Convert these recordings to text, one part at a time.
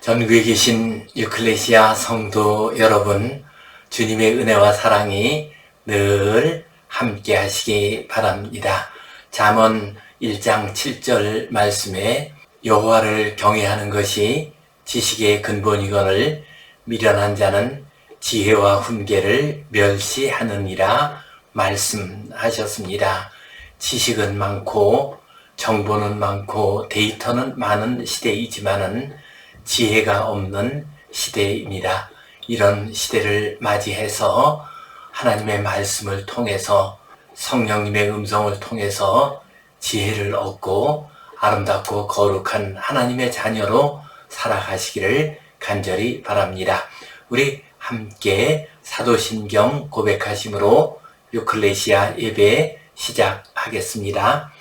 전국에 계신 유클레시아 성도 여러분, 주님의 은혜와 사랑이 늘 함께 하시기 바랍니다. 잠언 1장 7절 말씀에 여호와를 경외하는 것이 지식의 근본이거늘 미련한 자는 지혜와 훈계를 멸시하느니라 말씀하셨습니다. 지식은 많고 정보는 많고 데이터는 많은 시대이지만은 지혜가 없는 시대입니다. 이런 시대를 맞이해서 하나님의 말씀을 통해서 성령님의 음성을 통해서 지혜를 얻고 아름답고 거룩한 하나님의 자녀로 살아가시기를 간절히 바랍니다. 우리 함께 사도신경 고백하심으로 유클레시아 예배 시작하겠습니다.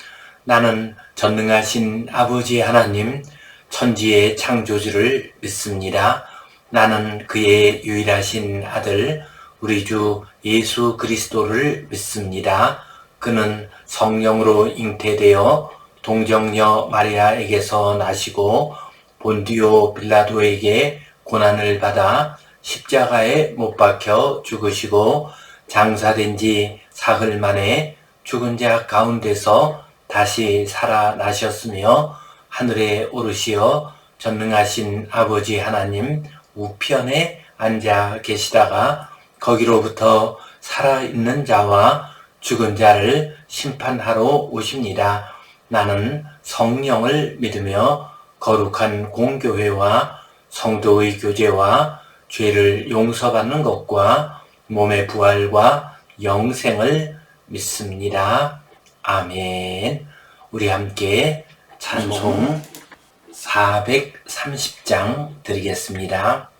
나는 전능하신 아버지 하나님 천지의 창조주를 믿습니다. 나는 그의 유일하신 아들 우리 주 예수 그리스도를 믿습니다. 그는 성령으로 잉태되어 동정녀 마리아에게서 나시고 본디오 빌라도에게 고난을 받아 십자가에 못 박혀 죽으시고 장사된 지 사흘 만에 죽은 자 가운데서 다시 살아나셨으며 하늘에 오르시어 전능하신 아버지 하나님 우편에 앉아 계시다가 거기로부터 살아있는 자와 죽은 자를 심판하러 오십니다. 나는 성령을 믿으며 거룩한 공교회와 성도의 교제와 죄를 용서받는 것과 몸의 부활과 영생을 믿습니다. 아멘. 우리 함께 찬송 430장 드리겠습니다.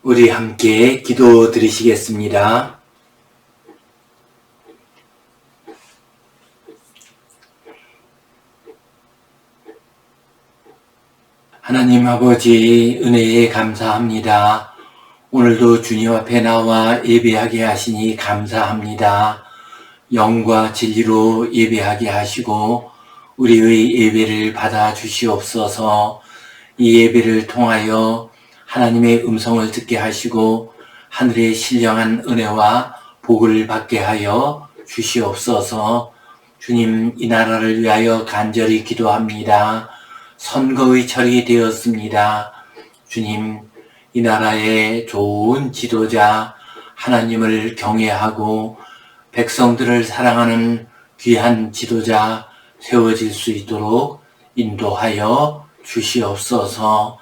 우리 함께 기도 드리시겠습니다. 하나님 아버지 은혜에 감사합니다. 오늘도 주님 앞에 나와 예배하게 하시니 감사합니다. 영과 진리로 예배하게 하시고 우리의 예배를 받아 주시옵소서. 이 예배를 통하여 하나님의 음성을 듣게 하시고 하늘의 신령한 은혜와 복을 받게 하여 주시옵소서. 주님, 이 나라를 위하여 간절히 기도합니다. 선거의 철이 되었습니다. 주님, 이 나라의 좋은 지도자, 하나님을 경외하고 백성들을 사랑하는 귀한 지도자 세워질 수 있도록 인도하여 주시옵소서.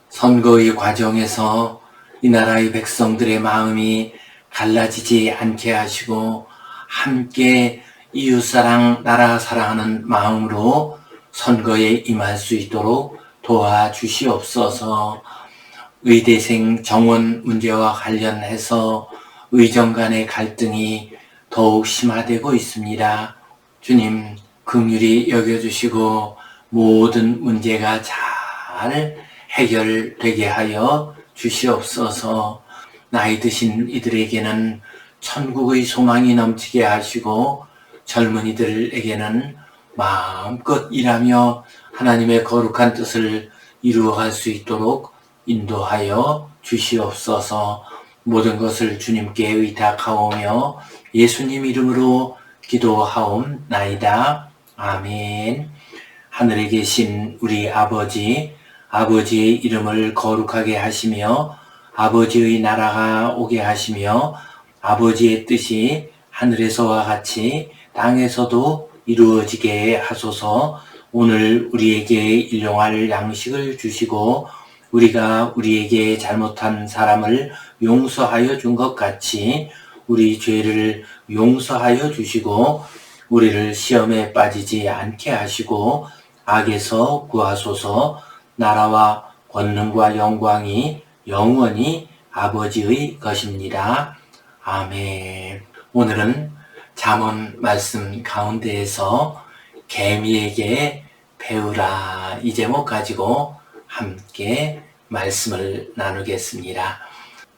선거의 과정에서 이 나라의 백성들의 마음이 갈라지지 않게 하시고 함께 이웃사랑, 나라 사랑하는 마음으로 선거에 임할 수 있도록 도와주시옵소서. 의대생 정원 문제와 관련해서 의정 간의 갈등이 더욱 심화되고 있습니다. 주님, 긍휼히 여겨주시고 모든 문제가 잘 해결되게 하여 주시옵소서. 나이 드신 이들에게는 천국의 소망이 넘치게 하시고 젊은이들에게는 마음껏 일하며 하나님의 거룩한 뜻을 이루어갈 수 있도록 인도하여 주시옵소서. 모든 것을 주님께 의탁하오며 예수님 이름으로 기도하옵나이다. 아멘. 하늘에 계신 우리 아버지, 아버지의 이름을 거룩하게 하시며 아버지의 나라가 오게 하시며 아버지의 뜻이 하늘에서와 같이 땅에서도 이루어지게 하소서. 오늘 우리에게 일용할 양식을 주시고 우리가 우리에게 잘못한 사람을 용서하여 준 것 같이 우리 죄를 용서하여 주시고 우리를 시험에 빠지지 않게 하시고 악에서 구하소서. 나라와 권능과 영광이 영원히 아버지의 것입니다. 아멘. 오늘은 잠언 말씀 가운데에서 개미에게 배우라 이 제목 가지고 함께 말씀을 나누겠습니다.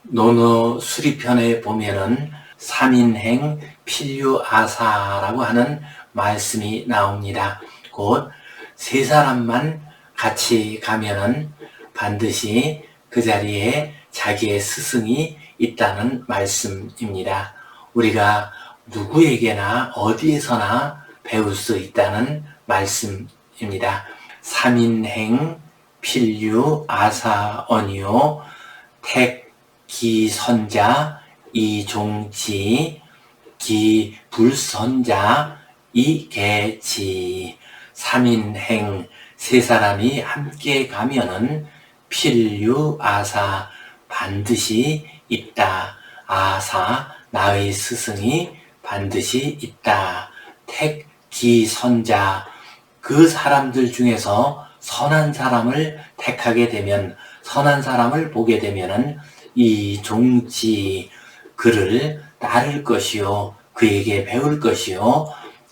논어 수리편에 보면은 3인행 필유아사라고 하는 말씀이 나옵니다. 곧 세 사람만 같이 가면은 반드시 그 자리에 자기의 스승이 있다는 말씀입니다. 우리가 누구에게나 어디에서나 배울 수 있다는 말씀입니다. 3인행 필유아사언이요 택기선자 이종지 기불선자 이개지. 3인행 세 사람이 함께 가면은 필유아사 반드시 있다. 아사 나의 스승이 반드시 있다. 택기선자 그 사람들 중에서 선한 사람을 택하게 되면 선한 사람을 보게 되면은 이 종지 그를 따를 것이요 그에게 배울 것이요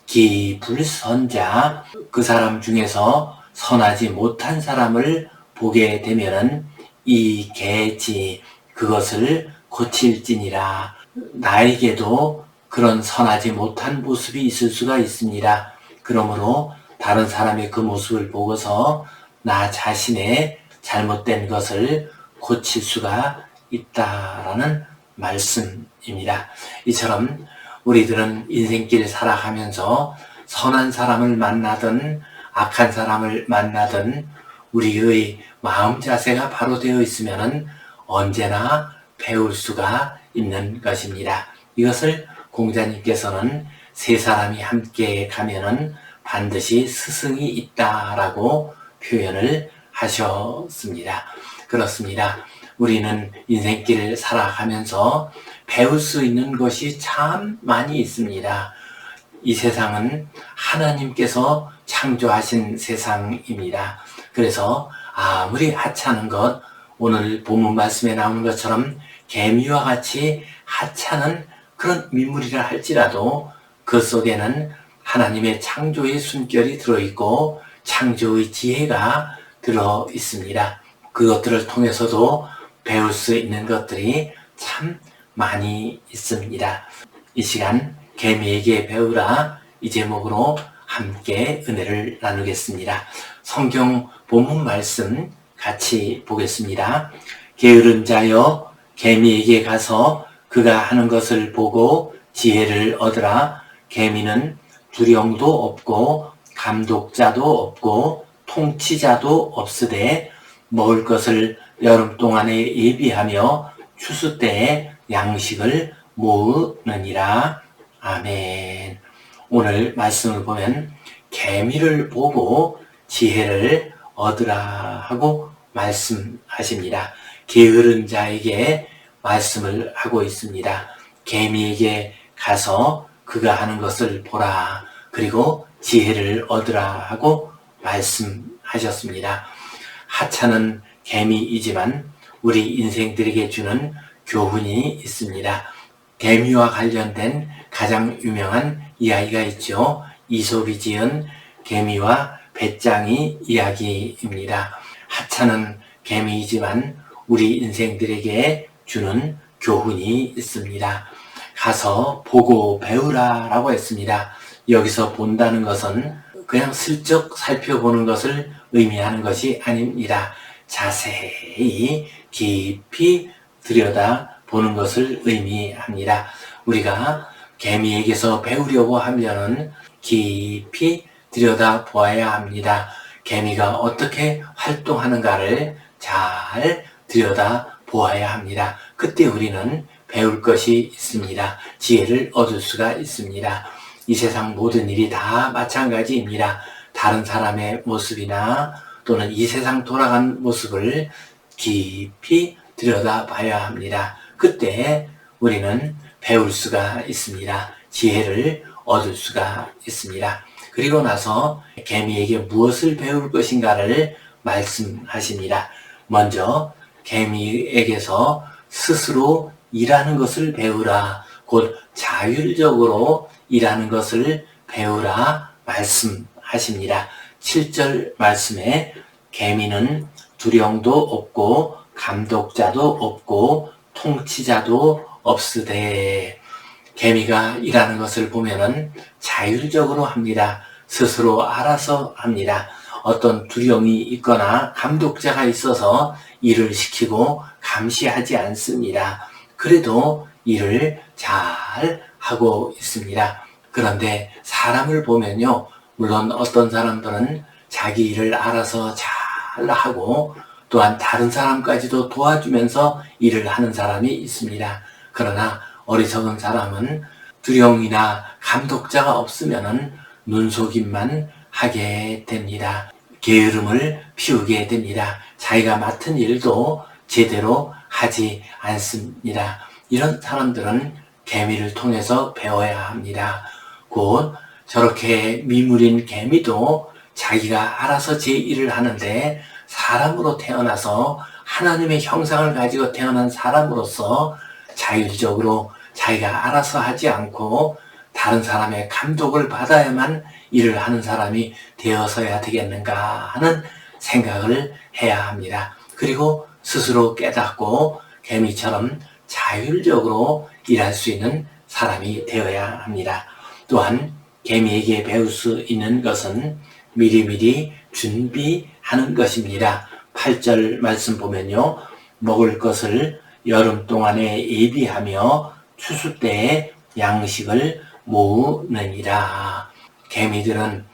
기불선자 그 사람 중에서 선하지 못한 사람을 보게 되면은 이 개지 그것을 고칠지니라. 나에게도 그런 선하지 못한 모습이 있을 수가 있습니다. 그러므로 다른 사람의 그 모습을 보고서 나 자신의 잘못된 것을 고칠 수가 있다라는 말씀입니다. 이처럼 우리들은 인생길 살아가면서 선한 사람을 만나든 악한 사람을 만나든 우리의 마음 자세가 바로 되어 있으면 언제나 배울 수가 있는 것입니다. 이것을 공자님께서는 세 사람이 함께 가면은 반드시 스승이 있다라고 표현을 하셨습니다. 그렇습니다. 우리는 인생길을 살아가면서 배울 수 있는 것이 참 많이 있습니다. 이 세상은 하나님께서 창조하신 세상입니다. 그래서 아무리 하찮은 것, 오늘 본문 말씀에 나오는 것처럼 개미와 같이 하찮은 그런 민물이라 할지라도 그 속에는 하나님의 창조의 숨결이 들어있고 창조의 지혜가 들어 있습니다. 그것들을 통해서도 배울 수 있는 것들이 참 많이 있습니다. 이 시간 개미에게 배우라 이 제목으로 함께 은혜를 나누겠습니다. 성경 본문 말씀 같이 보겠습니다. 게으른 자여 개미에게 가서 그가 하는 것을 보고 지혜를 얻으라. 개미는 두령도 없고 감독자도 없고 통치자도 없으되 먹을 것을 여름 동안에 예비하며 추수 때에 양식을 모으느니라. 아멘. 오늘 말씀을 보면 개미를 보고 지혜를 얻으라 하고 말씀하십니다. 게으른 자에게 말씀을 하고 있습니다. 개미에게 가서 그가 하는 것을 보라. 그리고 지혜를 얻으라 하고 말씀하셨습니다. 하찮은 개미이지만 우리 인생들에게 주는 교훈이 있습니다. 개미와 관련된 가장 유명한 이야기가 있죠. 이솝이 지은 개미와 배짱이 이야기입니다. 하찮은 개미이지만 우리 인생들에게 주는 교훈이 있습니다. 가서 보고 배우라 라고 했습니다. 여기서 본다는 것은 그냥 슬쩍 살펴보는 것을 의미하는 것이 아닙니다. 자세히 깊이 들여다보는 것을 의미합니다. 우리가 개미에게서 배우려고 하면은 깊이 들여다보아야 합니다. 개미가 어떻게 활동하는가를 잘 들여다보아야 합니다. 그때 우리는 배울 것이 있습니다. 지혜를 얻을 수가 있습니다. 이 세상 모든 일이 다 마찬가지입니다. 다른 사람의 모습이나 또는 이 세상 돌아간 모습을 깊이 들여다봐야 합니다. 그때 우리는 배울 수가 있습니다. 지혜를 얻을 수가 있습니다. 그리고 나서 개미에게 무엇을 배울 것인가를 말씀하십니다. 먼저 개미에게서 스스로 일하는 것을 배우라. 곧 자율적으로 일하는 것을 배우라 말씀하십니다. 7절 말씀에 개미는 두령도 없고 감독자도 없고 통치자도 없으되, 개미가 일하는 것을 보면은 자율적으로 합니다. 스스로 알아서 합니다. 어떤 두령이 있거나 감독자가 있어서 일을 시키고 감시하지 않습니다. 그래도 일을 잘 하고 있습니다. 그런데 사람을 보면요, 물론 어떤 사람들은 자기 일을 알아서 잘 하고 또한 다른 사람까지도 도와주면서 일을 하는 사람이 있습니다. 그러나 어리석은 사람은 두령이나 감독자가 없으면 눈속임만 하게 됩니다. 게으름을 피우게 됩니다. 자기가 맡은 일도 제대로 하지 않습니다. 이런 사람들은 개미를 통해서 배워야 합니다. 곧 저렇게 미물인 개미도 자기가 알아서 제 일을 하는데, 사람으로 태어나서 하나님의 형상을 가지고 태어난 사람으로서 자율적으로 자기가 알아서 하지 않고 다른 사람의 감독을 받아야만 일을 하는 사람이 되어서야 되겠는가 하는 생각을 해야 합니다. 그리고 스스로 깨닫고 개미처럼 자율적으로 일할 수 있는 사람이 되어야 합니다. 또한 개미에게 배울 수 있는 것은 미리미리 준비하는 것입니다. 8절 말씀 보면요, 먹을 것을 여름 동안에 예비하며 추수 때에 양식을 모으느니라. 개미들은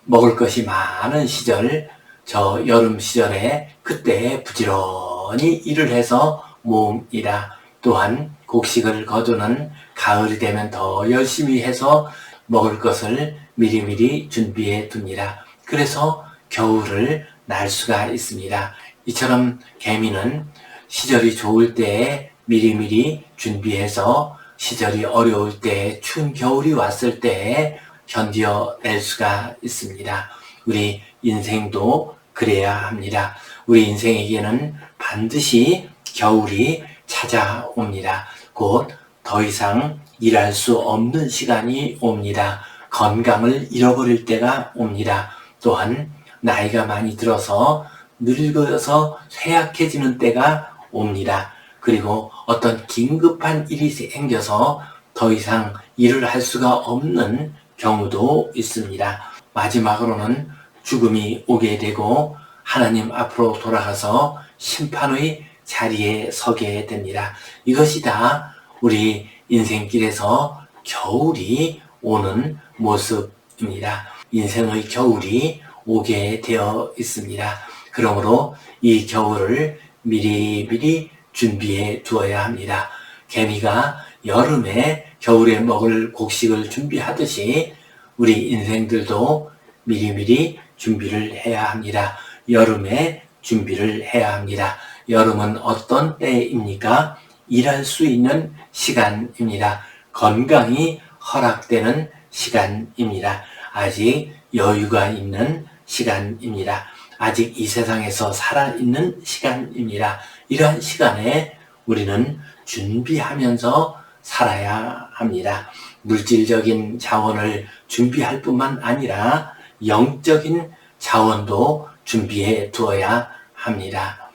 먹을 것이 많은 시절, 저 여름 시절에 그때 부지런히 일을 해서 모읍니다. 또한 곡식을 거두는 가을이 되면 더 열심히 해서 먹을 것을 미리미리 준비해 둡니다. 그래서 겨울을 날 수가 있습니다. 이처럼 개미는 시절이 좋을 때에 미리미리 준비해서 시절이 어려울 때, 추운 겨울이 왔을 때에 견뎌낼 수가 있습니다. 우리 인생도 그래야 합니다. 우리 인생에게는 반드시 겨울이 찾아옵니다. 곧 더 이상 일할 수 없는 시간이 옵니다. 건강을 잃어버릴 때가 옵니다. 또한 나이가 많이 들어서 늙어서 쇠약해지는 때가 옵니다. 그리고 어떤 긴급한 일이 생겨서 더 이상 일을 할 수가 없는 경우도 있습니다. 마지막으로는 죽음이 오게 되고 하나님 앞으로 돌아가서 심판의 자리에 서게 됩니다. 이것이 다 우리 인생길에서 겨울이 오는 모습 사람입니다. 인생의 겨울이 오게 되어 있습니다. 그러므로 이 겨울을 미리미리 준비해 두어야 합니다. 개미가 여름에 겨울에 먹을 곡식을 준비하듯이 우리 인생들도 미리미리 준비를 해야 합니다. 여름에 준비를 해야 합니다. 여름은 어떤 때입니까? 일할 수 있는 시간입니다. 건강이 허락되는 시간입니다. 아직 여유가 있는 시간입니다. 아직 이 세상에서 살아있는 시간입니다. 이러한 시간에 우리는 준비하면서 살아야 합니다. 물질적인 자원을 준비할 뿐만 아니라 영적인 자원도 준비해 두어야 합니다.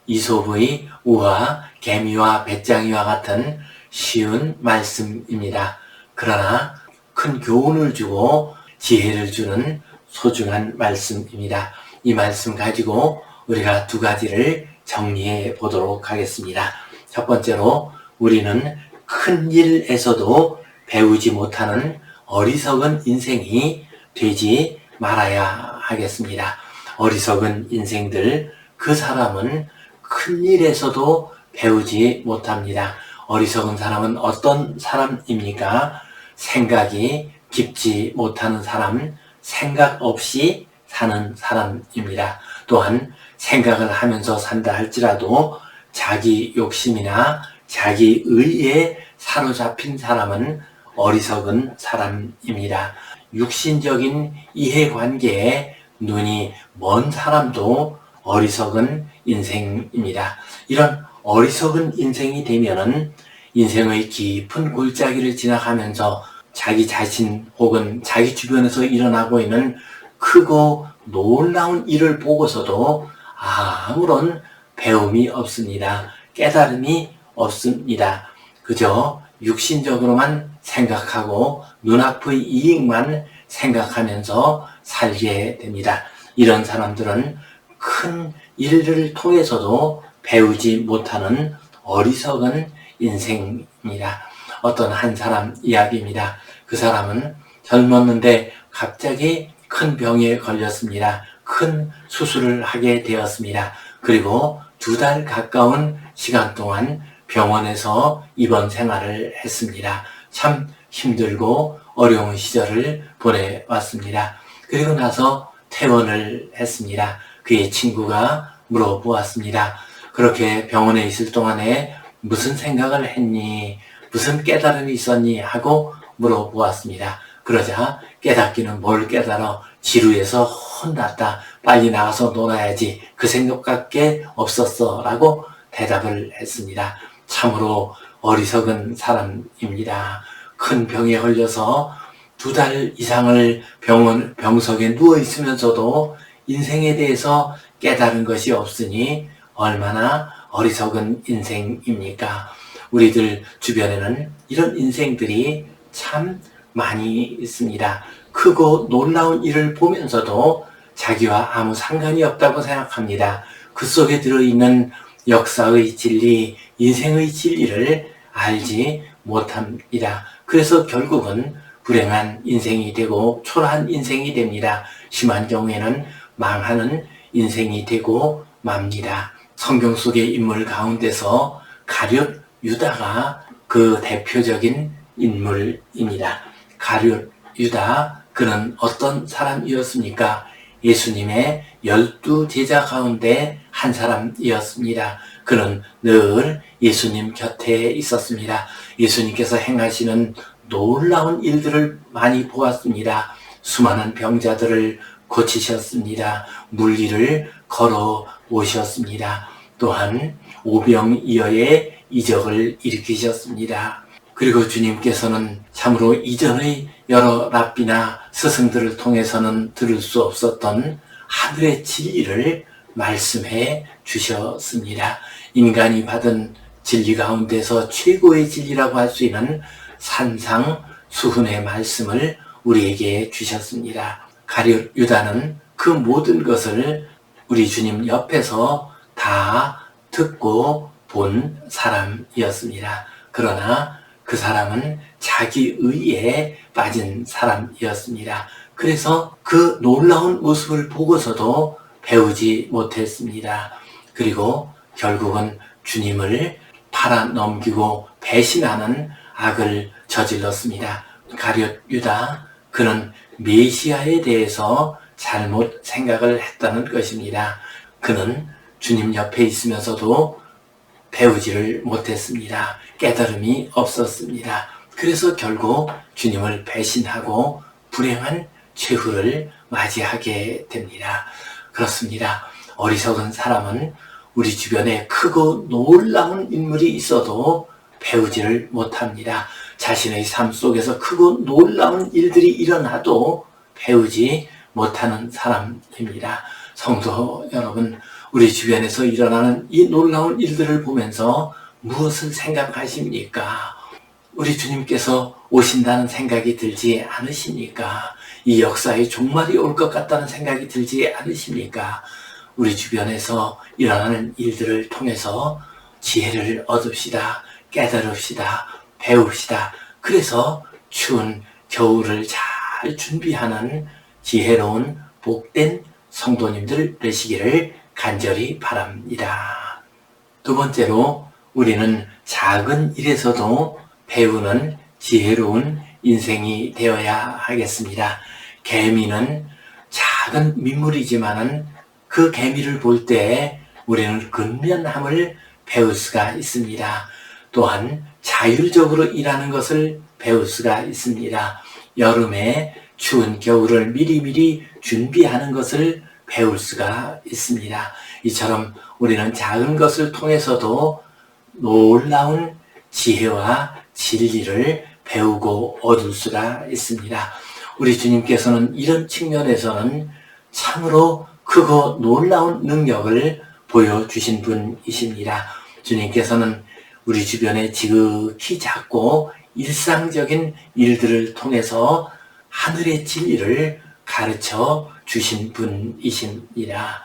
이솝의 우와 개미와 배짱이와 같은 쉬운 말씀입니다. 그러나 큰 교훈을 주고 지혜를 주는 소중한 말씀입니다. 이 말씀 가지고 우리가 두 가지를 정리해 보도록 하겠습니다. 첫 번째로 우리는 큰 일에서도 배우지 못하는 어리석은 인생이 되지 말아야 하겠습니다. 어리석은 인생들, 그 사람은 큰 일에서도 배우지 못합니다. 어리석은 사람은 어떤 사람입니까? 생각이 깊지 못하는 사람, 생각 없이 사는 사람입니다. 또한 생각을 하면서 산다 할지라도 자기 욕심이나 자기 의에 사로잡힌 사람은 어리석은 사람입니다. 육신적인 이해관계에 눈이 먼 사람도 어리석은 인생입니다. 이런 어리석은 인생이 되면은 인생의 깊은 골짜기를 지나가면서 자기 자신 혹은 자기 주변에서 일어나고 있는 크고 놀라운 일을 보고서도 아무런 배움이 없습니다. 깨달음이 없습니다. 그저 육신적으로만 생각하고 눈앞의 이익만 생각하면서 살게 됩니다. 이런 사람들은 큰 일을 통해서도 배우지 못하는 어리석은 인생입니다. 어떤 한 사람 이야기입니다. 그 사람은 젊었는데 갑자기 큰 병에 걸렸습니다. 큰 수술을 하게 되었습니다. 그리고 2달 가까운 시간 동안 병원에서 입원 생활을 했습니다. 참 힘들고 어려운 시절을 보내왔습니다. 그리고 나서 퇴원을 했습니다. 그의 친구가 물어보았습니다. 그렇게 병원에 있을 동안에 무슨 생각을 했니? 무슨 깨달음이 있었니? 하고 물어보았습니다. 그러자 깨닫기는 뭘 깨달아? 지루해서 혼났다. 빨리 나가서 놀아야지. 그 생각밖에 없었어. 라고 대답을 했습니다. 참으로 어리석은 사람입니다. 큰 병에 걸려서 2달 이상을 병석에 누워 있으면서도 인생에 대해서 깨달은 것이 없으니 얼마나 어리석은 인생입니까? 우리들 주변에는 이런 인생들이 참 많이 있습니다. 크고 놀라운 일을 보면서도 자기와 아무 상관이 없다고 생각합니다. 그 속에 들어있는 역사의 진리, 인생의 진리를 알지 못합니다. 그래서 결국은 불행한 인생이 되고 초라한 인생이 됩니다. 심한 경우에는 망하는 인생이 되고 맙니다. 성경 속의 인물 가운데서 가룟 유다가 그 대표적인 인물입니다. 가룟 유다, 그는 어떤 사람이었습니까? 예수님의 12제자 가운데 한 사람이었습니다. 그는 늘 예수님 곁에 있었습니다. 예수님께서 행하시는 놀라운 일들을 많이 보았습니다. 수많은 병자들을 고치셨습니다. 물길을 걸어 오셨습니다. 또한 오병이어의 이적을 일으키셨습니다. 그리고 주님께서는 참으로 이전의 여러 랍비나 스승들을 통해서는 들을 수 없었던 하늘의 진리를 말씀해 주셨습니다. 인간이 받은 진리 가운데서 최고의 진리라고 할 수 있는 산상수훈의 말씀을 우리에게 주셨습니다. 가룟 유다는 그 모든 것을 우리 주님 옆에서 다 듣고 본 사람이었습니다. 그러나 그 사람은 자기 의에 빠진 사람이었습니다. 그래서 그 놀라운 모습을 보고서도 배우지 못했습니다. 그리고 결국은 주님을 팔아넘기고 배신하는 악을 저질렀습니다. 가룟 유다, 그는 메시아에 대해서 잘못 생각을 했다는 것입니다. 그는 주님 옆에 있으면서도 배우지를 못했습니다. 깨달음이 없었습니다. 그래서 결국 주님을 배신하고 불행한 최후를 맞이하게 됩니다. 그렇습니다. 어리석은 사람은 우리 주변에 크고 놀라운 인물이 있어도 배우지를 못합니다. 자신의 삶 속에서 크고 놀라운 일들이 일어나도 배우지 못하는 사람입니다. 성도 여러분, 우리 주변에서 일어나는 이 놀라운 일들을 보면서 무엇을 생각하십니까? 우리 주님께서 오신다는 생각이 들지 않으십니까? 이 역사의 종말이 올 것 같다는 생각이 들지 않으십니까? 우리 주변에서 일어나는 일들을 통해서 지혜를 얻읍시다, 깨달읍시다, 배웁시다. 그래서 추운 겨울을 잘 준비하는 지혜로운 복된 성도님들 되시기를 간절히 바랍니다. 두 번째로 우리는 작은 일에서도 배우는 지혜로운 인생이 되어야 하겠습니다. 개미는 작은 민물이지만은 그 개미를 볼 때 우리는 근면함을 배울 수가 있습니다. 또한 자율적으로 일하는 것을 배울 수가 있습니다. 여름에 추운 겨울을 미리미리 준비하는 것을 배울 수가 있습니다. 이처럼 우리는 작은 것을 통해서도 놀라운 지혜와 진리를 배우고 얻을 수가 있습니다. 우리 주님께서는 이런 측면에서는 참으로 크고 놀라운 능력을 보여주신 분이십니다. 주님께서는 우리 주변에 지극히 작고 일상적인 일들을 통해서 하늘의 진리를 가르쳐 주신 분이십니다.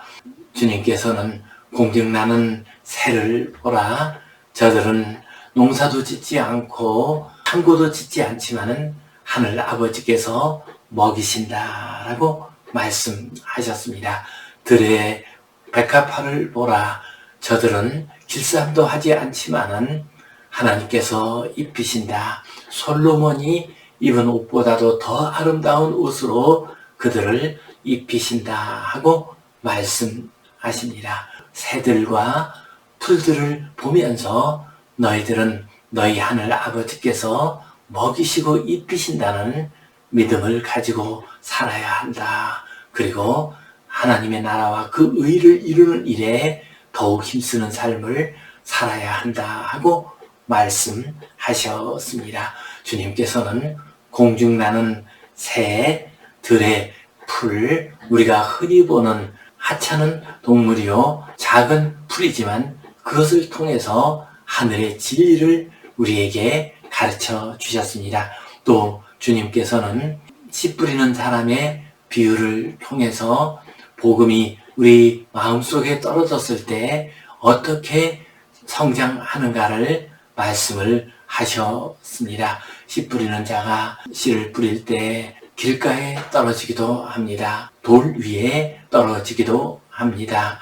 주님께서는 공중나는 새를 보라. 저들은 농사도 짓지 않고 창고도 짓지 않지만은 하늘 아버지께서 먹이신다라고 말씀하셨습니다. 들의 백합화를 보라. 저들은 길쌈도 하지 않지만은 하나님께서 입히신다. 솔로몬이 입은 옷보다도 더 아름다운 옷으로 그들을 입히신다 하고 말씀하십니다. 새들과 풀들을 보면서 너희들은 너희 하늘 아버지께서 먹이시고 입히신다는 믿음을 가지고 살아야 한다. 그리고 하나님의 나라와 그 의를 이루는 일에 더욱 힘쓰는 삶을 살아야 한다 하고 말씀하셨습니다. 주님께서는 공중나는 새, 들의 풀, 우리가 흔히 보는 하찮은 동물이요 작은 풀이지만 그것을 통해서 하늘의 진리를 우리에게 가르쳐 주셨습니다. 또 주님께서는 씨 뿌리는 사람의 비유를 통해서 복음이 우리 마음속에 떨어졌을 때 어떻게 성장하는가를 말씀을 하셨습니다. 씨 뿌리는 자가 씨를 뿌릴 때 길가에 떨어지기도 합니다. 돌 위에 떨어지기도 합니다.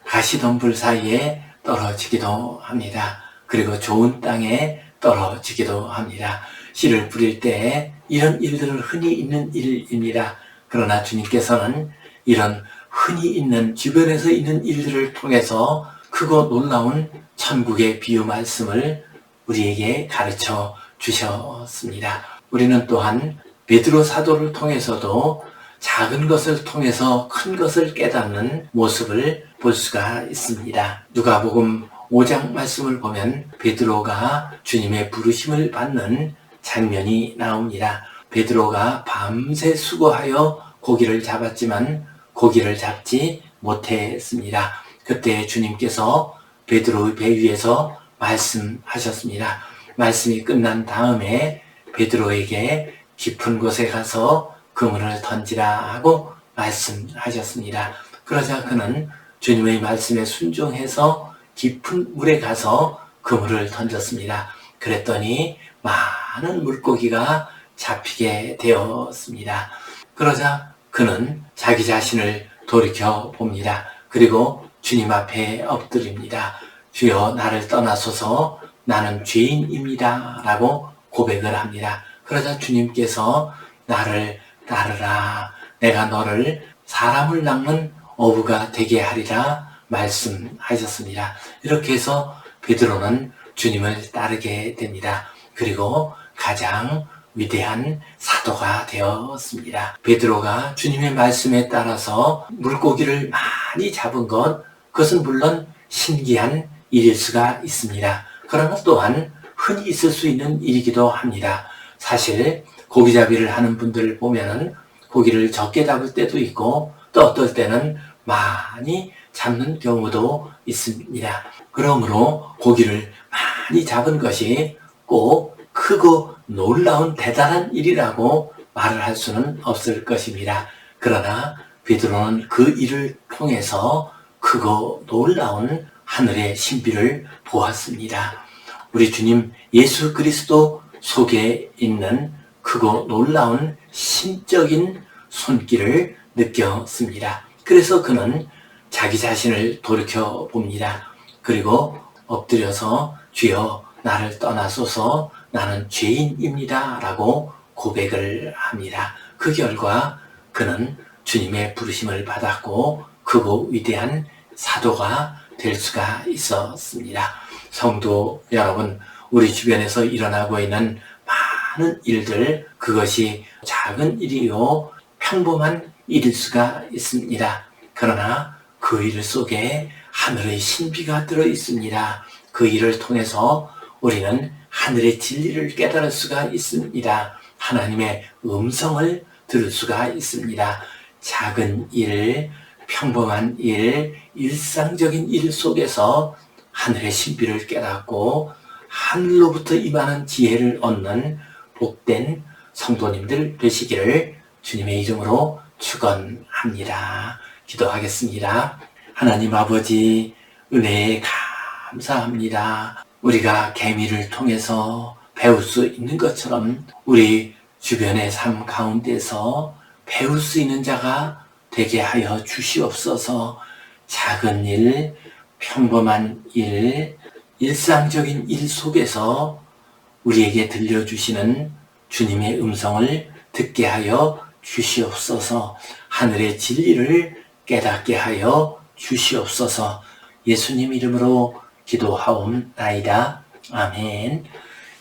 가시덤불 사이에 떨어지기도 합니다. 그리고 좋은 땅에 떨어지기도 합니다. 씨를 뿌릴 때 이런 일들은 흔히 있는 일입니다. 그러나 주님께서는 이런 흔히 있는 주변에서 있는 일들을 통해서 크고 놀라운 천국의 비유 말씀을 우리에게 가르쳐 주셨습니다. 우리는 또한 베드로 사도를 통해서도 작은 것을 통해서 큰 것을 깨닫는 모습을 볼 수가 있습니다. 누가복음 5장 말씀을 보면 베드로가 주님의 부르심을 받는 장면이 나옵니다. 베드로가 밤새 수고하여 고기를 잡았지만 고기를 잡지 못했습니다. 그때 주님께서 베드로의 배 위에서 말씀하셨습니다. 말씀이 끝난 다음에 베드로에게 깊은 곳에 가서 그물을 던지라 하고 말씀하셨습니다. 그러자 그는 주님의 말씀에 순종해서 깊은 물에 가서 그물을 던졌습니다. 그랬더니 많은 물고기가 잡히게 되었습니다. 그러자 그는 자기 자신을 돌이켜 봅니다. 그리고 주님 앞에 엎드립니다. 주여 나를 떠나소서 나는 죄인입니다. 라고 고백을 합니다. 그러자 주님께서 나를 따르라. 내가 너를 사람을 낚는 어부가 되게 하리라 말씀하셨습니다. 이렇게 해서 베드로는 주님을 따르게 됩니다. 그리고 가장 위대한 사도가 되었습니다. 베드로가 주님의 말씀에 따라서 물고기를 많이 잡은 그것은 물론 신기한 일일 수가 있습니다. 그러나 또한 흔히 있을 수 있는 일이기도 합니다. 사실 고기잡이를 하는 분들을 보면은 고기를 적게 잡을 때도 있고 또 어떨 때는 많이 잡는 경우도 있습니다. 그러므로 고기를 많이 잡은 것이 꼭 크고 놀라운 대단한 일이라고 말을 할 수는 없을 것입니다. 그러나 베드로는 그 일을 통해서 크고 놀라운 하늘의 신비를 보았습니다. 우리 주님 예수 그리스도 속에 있는 크고 놀라운 신적인 손길을 느꼈습니다. 그래서 그는 자기 자신을 돌이켜 봅니다. 그리고 엎드려서 주여 나를 떠나소서 나는 죄인입니다. 라고 고백을 합니다. 그 결과 그는 주님의 부르심을 받았고 크고 위대한 사도가 될 수가 있었습니다. 성도 여러분, 우리 주변에서 일어나고 있는 많은 일들, 그것이 작은 일이요 평범한 일일 수가 있습니다. 그러나 그 일 속에 하늘의 신비가 들어 있습니다. 그 일을 통해서 우리는 하늘의 진리를 깨달을 수가 있습니다. 하나님의 음성을 들을 수가 있습니다. 작은 일, 평범한 일, 일상적인 일 속에서 하늘의 신비를 깨닫고 하늘로부터 임하는 지혜를 얻는 복된 성도님들 되시기를 주님의 이름으로 축원합니다. 기도하겠습니다. 하나님 아버지, 은혜에 감사합니다. 우리가 계미를 통해서 배울 수 있는 것처럼 우리 주변의 삶 가운데서 배울 수 있는 자가 되게 하여 주시옵소서. 작은 일, 평범한 일, 일상적인 일 속에서 우리에게 들려주시는 주님의 음성을 듣게 하여 주시옵소서. 하늘의 진리를 깨닫게 하여 주시옵소서. 예수님 이름으로 기도하옵나이다. 아멘.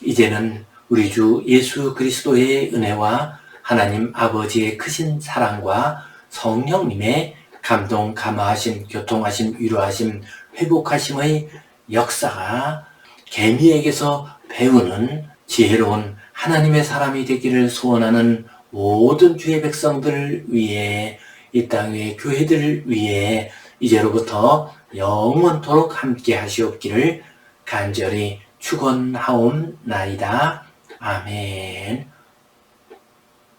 이제는 우리 주 예수 그리스도의 은혜와 하나님 아버지의 크신 사랑과 성령님의 감동, 감화하심, 교통하심, 위로하심, 회복하심의 역사가 개미에게서 배우는 지혜로운 하나님의 사람이 되기를 소원하는 모든 주의 백성들을 위해, 이 땅 위의 교회들을 위해 이제로부터 영원토록 함께 하시옵기를 간절히 축원하옵나이다. 아멘.